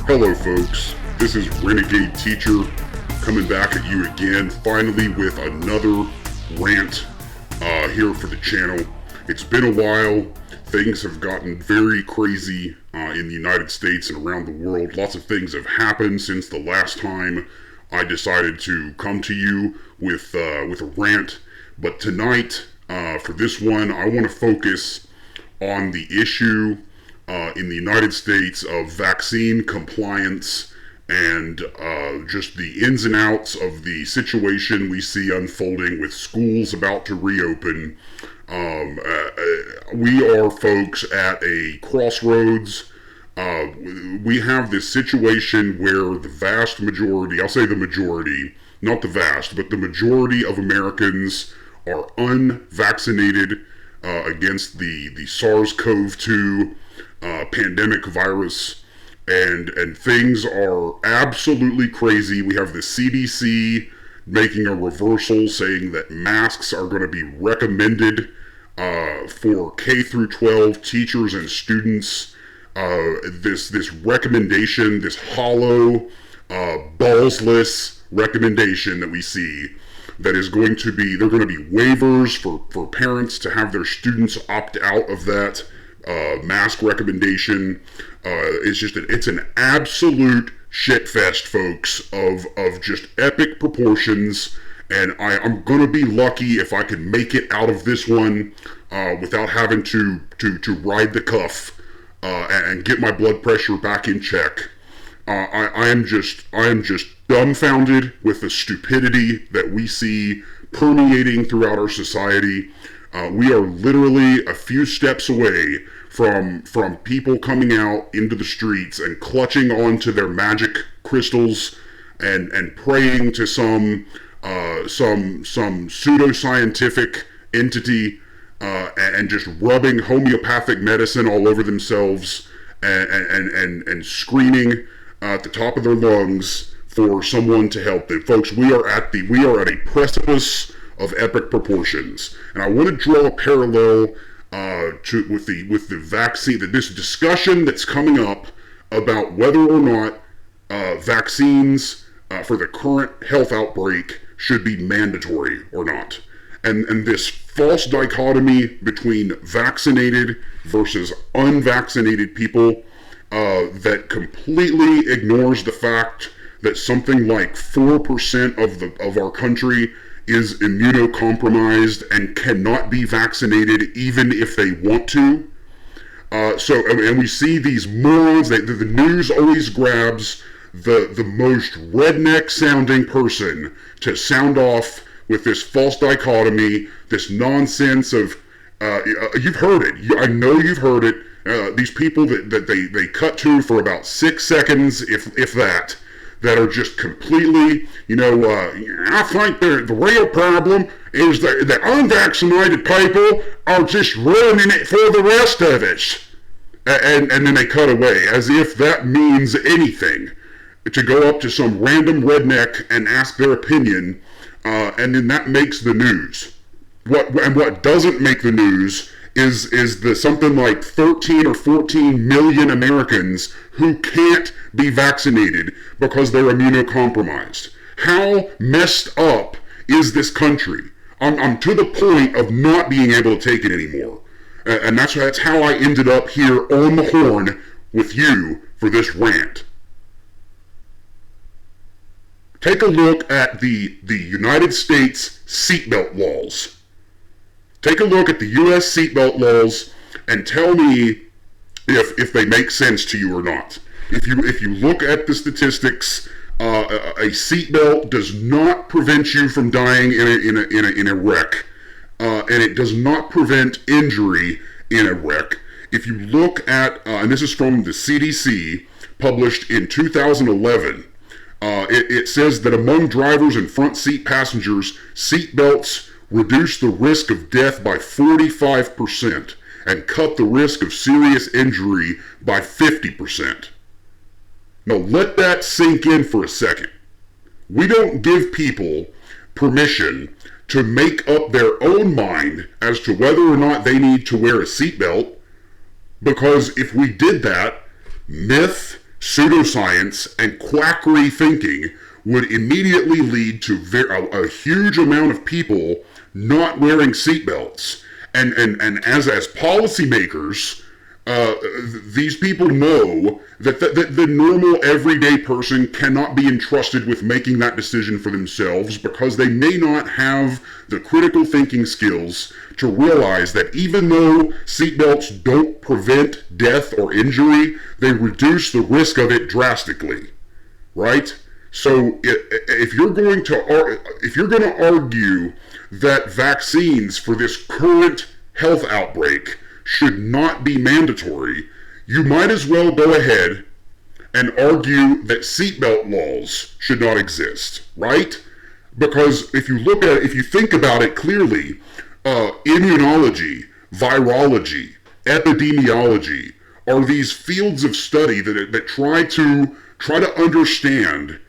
Hello folks, this is Renegade Teacher coming back at you again, finally with another rant here for the channel. It's been a while. Things have gotten very crazy in the United States and around the world. Lots of things have happened since the last time I decided to come to you with a rant. But tonight, for this one, I want to focus on the issue in the United States of vaccine compliance and just the ins and outs of the situation we see unfolding with schools about to reopen. We are, folks, at a crossroads. We have this situation where the vast majority, I'll say the majority, not the vast, but the majority of Americans are unvaccinated against the SARS-CoV-2 pandemic virus, and things are absolutely crazy. We have the CDC making a reversal, saying that masks are going to be recommended for K through 12 teachers and students. This recommendation, this hollow, ballsless recommendation that we see, that is going to be, there are going to be waivers for parents to have their students opt out of that mask recommendation. It's an absolute shitfest, folks, of just epic proportions, and I'm gonna be lucky if I can make it out of this one without having to ride the cuff and get my blood pressure back in check. I am just dumbfounded with the stupidity that we see permeating throughout our society. We are literally a few steps away from people coming out into the streets and clutching onto their magic crystals and praying to some pseudoscientific entity and just rubbing homeopathic medicine all over themselves and screaming at the top of their lungs for someone to help them. Folks, we are at a precipice of epic proportions, and I want to draw a parallel with the vaccine, this discussion that's coming up about whether or not vaccines for the current health outbreak should be mandatory or not, and this false dichotomy between vaccinated versus unvaccinated people that completely ignores the fact that something like 4% of our country is immunocompromised and cannot be vaccinated even if they want to. And we see these morons, the news always grabs the most redneck sounding person to sound off with this false dichotomy, this nonsense of, you've heard it, I know you've heard it, these people that they cut to for about 6 seconds, if that are just completely, I think the real problem is that the unvaccinated people are just ruining it for the rest of us. And then they cut away, as if that means anything, to go up to some random redneck and ask their opinion, and then that makes the news. What doesn't make the news is the something like 13 or 14 million Americans who can't be vaccinated because they're immunocompromised. How messed up is this country? I'm to the point of not being able to take it anymore. And that's how I ended up here on the horn with you for this rant. Take a look at the United States seatbelt laws. Take a look at the U.S. seatbelt laws and tell me if they make sense to you or not. If you look at the statistics, a seatbelt does not prevent you from dying in a wreck, and it does not prevent injury in a wreck. If you look at, and this is from the CDC, published in 2011, it says that among drivers and front seat passengers, seatbelts reduce the risk of death by 45% and cut the risk of serious injury by 50%. Now let that sink in for a second. We don't give people permission to make up their own mind as to whether or not they need to wear a seatbelt, because if we did that, myth pseudoscience, and quackery thinking would immediately lead to a huge amount of people not wearing seatbelts. And as policymakers, these people know that the normal everyday person cannot be entrusted with making that decision for themselves because they may not have the critical thinking skills to realize that even though seatbelts don't prevent death or injury, they reduce the risk of it drastically, right? So if you're going to argue that vaccines for this current health outbreak should not be mandatory, you might as well go ahead and argue that seatbelt laws should not exist, right? Because if you think about it clearly, immunology, virology, epidemiology are these fields of study that try to understand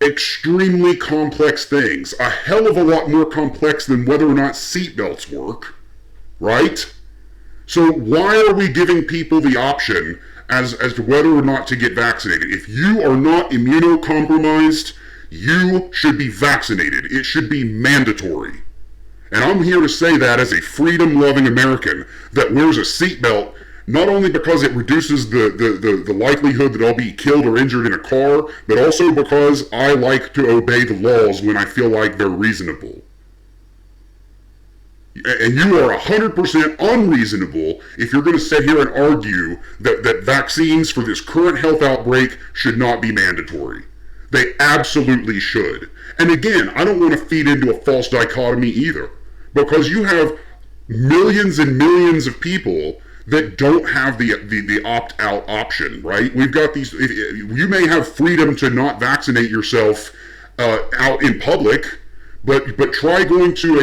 extremely complex things, a hell of a lot more complex than whether or not seatbelts work, right? So why are we giving people the option as to whether or not to get vaccinated? If you are not immunocompromised, you should be vaccinated. It should be mandatory. And I'm here to say that as a freedom-loving American that wears a seatbelt, not only because it reduces the likelihood that I'll be killed or injured in a car, but also because I like to obey the laws when I feel like they're reasonable. And you are 100% unreasonable if you're going to sit here and argue that vaccines for this current health outbreak should not be mandatory. They absolutely should. And again, I don't want to feed into a false dichotomy either, because you have millions and millions of people that don't have the opt-out option, right? We've got these, you may have freedom to not vaccinate yourself out in public, but try going to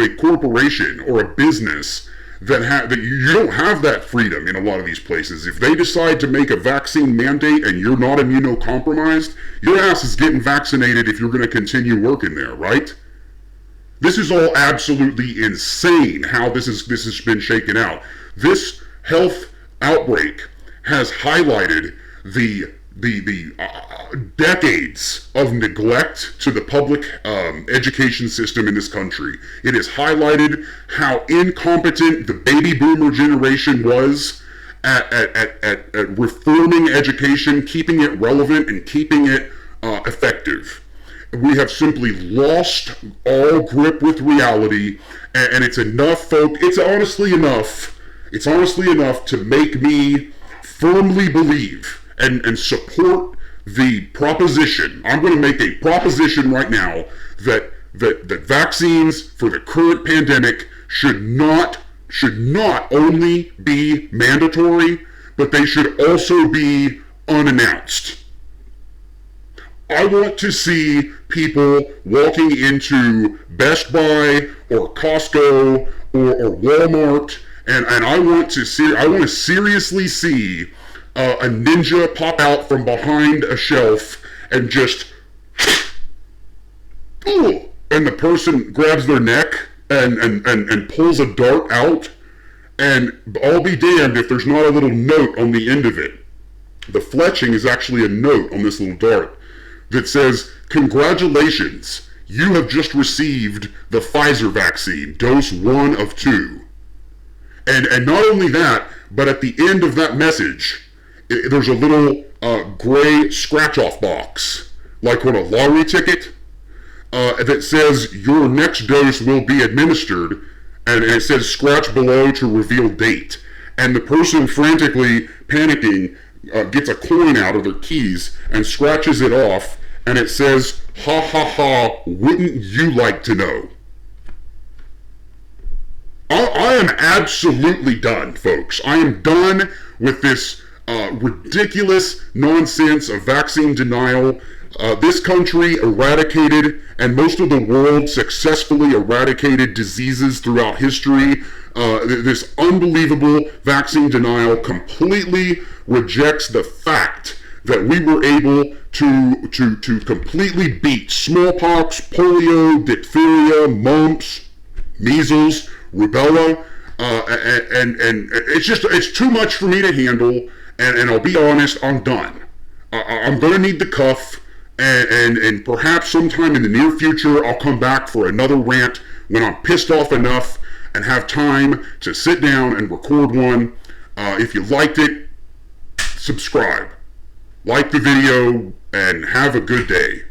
a corporation or a business that you don't have that freedom in a lot of these places. If they decide to make a vaccine mandate and you're not immunocompromised, your ass is getting vaccinated if you're going to continue working there, right? This is all absolutely insane how this has been shaken out. This health outbreak has highlighted the decades of neglect to the public education system in this country. It has highlighted how incompetent the baby boomer generation was at reforming education, keeping it relevant, and keeping it effective. We have simply lost all grip with reality, and it's enough, folks. It's honestly enough to make me firmly believe and support the proposition. I'm going to make a proposition right now that vaccines for the current pandemic should not only be mandatory, but they should also be unannounced. I want to see people walking into Best Buy or Costco or Walmart, and I want to seriously see a ninja pop out from behind a shelf and just, ooh, and the person grabs their neck and pulls a dart out, and I'll be damned if there's not a little note on the end of it. The fletching is actually a note on this little dart that says, "Congratulations, you have just received the Pfizer vaccine, dose 1 of 2. And not only that, but at the end of that message, there's a little gray scratch-off box, like on a lottery ticket, that says your next dose will be administered, and it says scratch below to reveal date. And the person frantically panicking gets a coin out of their keys and scratches it off, and it says, "Ha ha ha, wouldn't you like to know?" I am absolutely done, folks. I am done with this ridiculous nonsense of vaccine denial. This country eradicated, and most of the world successfully eradicated diseases throughout history. This unbelievable vaccine denial completely rejects the fact that we were able to completely beat smallpox, polio, diphtheria, mumps, measles, rubella, and it's too much for me to handle, and I'll be honest, I'm done. I'm going to need the cuff, and perhaps sometime in the near future I'll come back for another rant when I'm pissed off enough and have time to sit down and record one. If you liked it, subscribe, like the video, and have a good day.